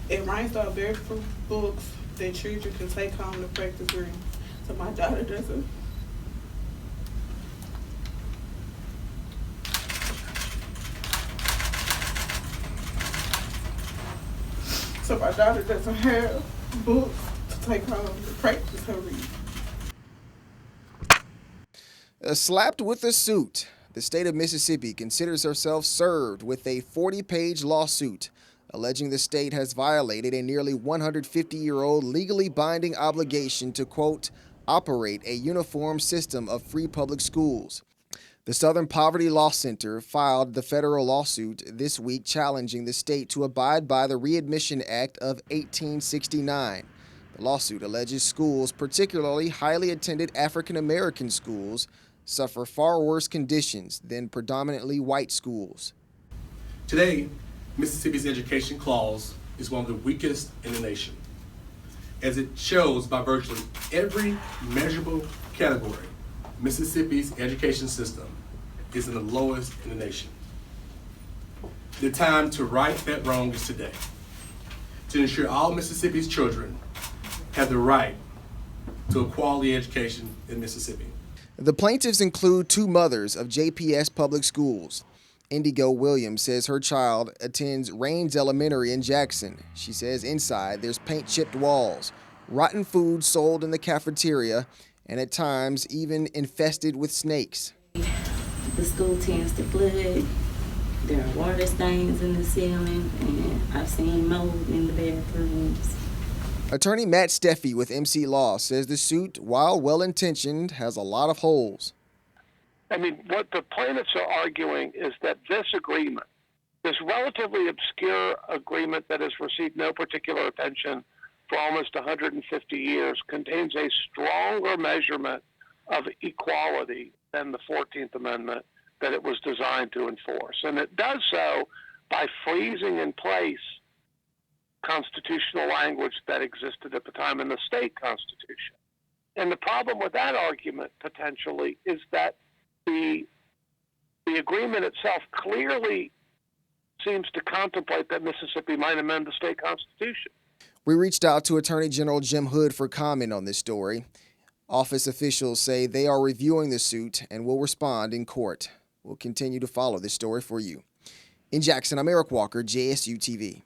It rains out very few books that children can take home to practice reading. So my daughter doesn't. So my daughter doesn't have books to take home to practice her reading. Slapped with a suit, the state of Mississippi considers herself served with a 40-page lawsuit alleging the state has violated a nearly 150-year-old legally binding obligation to, quote, operate a uniform system of free public schools. The Southern Poverty Law Center filed the federal lawsuit this week challenging the state to abide by the Readmission Act of 1869. The lawsuit alleges schools, particularly highly attended African American schools, suffer far worse conditions than predominantly white schools. Today, Mississippi's education clause is one of the weakest in the nation, as it shows by virtually every measurable category. Mississippi's education system is in the lowest in the nation. The time to right that wrong is today, to ensure all Mississippi's children have the right to a quality education in Mississippi. The plaintiffs include two mothers of JPS public schools. Indigo Williams says her child attends Raines Elementary in Jackson. She says inside there's paint-chipped walls, rotten food sold in the cafeteria, and at times even infested with snakes. The school tends to flood. There are water stains in the ceiling, and I've seen mold in the bathrooms. Attorney Matt Steffi with MC Law says the suit, while well-intentioned, has a lot of holes. I mean, what the plaintiffs are arguing is that this agreement, this relatively obscure agreement that has received no particular attention for almost 150 years, contains a stronger measurement of equality than the 14th Amendment that it was designed to enforce. And it does so by freezing in place constitutional language that existed at the time in the state constitution. And the problem with that argument, potentially, is that the agreement itself clearly seems to contemplate that Mississippi might amend the state constitution. We reached out to Attorney General Jim Hood for comment on this story. Office officials say they are reviewing the suit and will respond in court. We'll continue to follow this story for you. In Jackson, I'm Eric Walker, JSU-TV.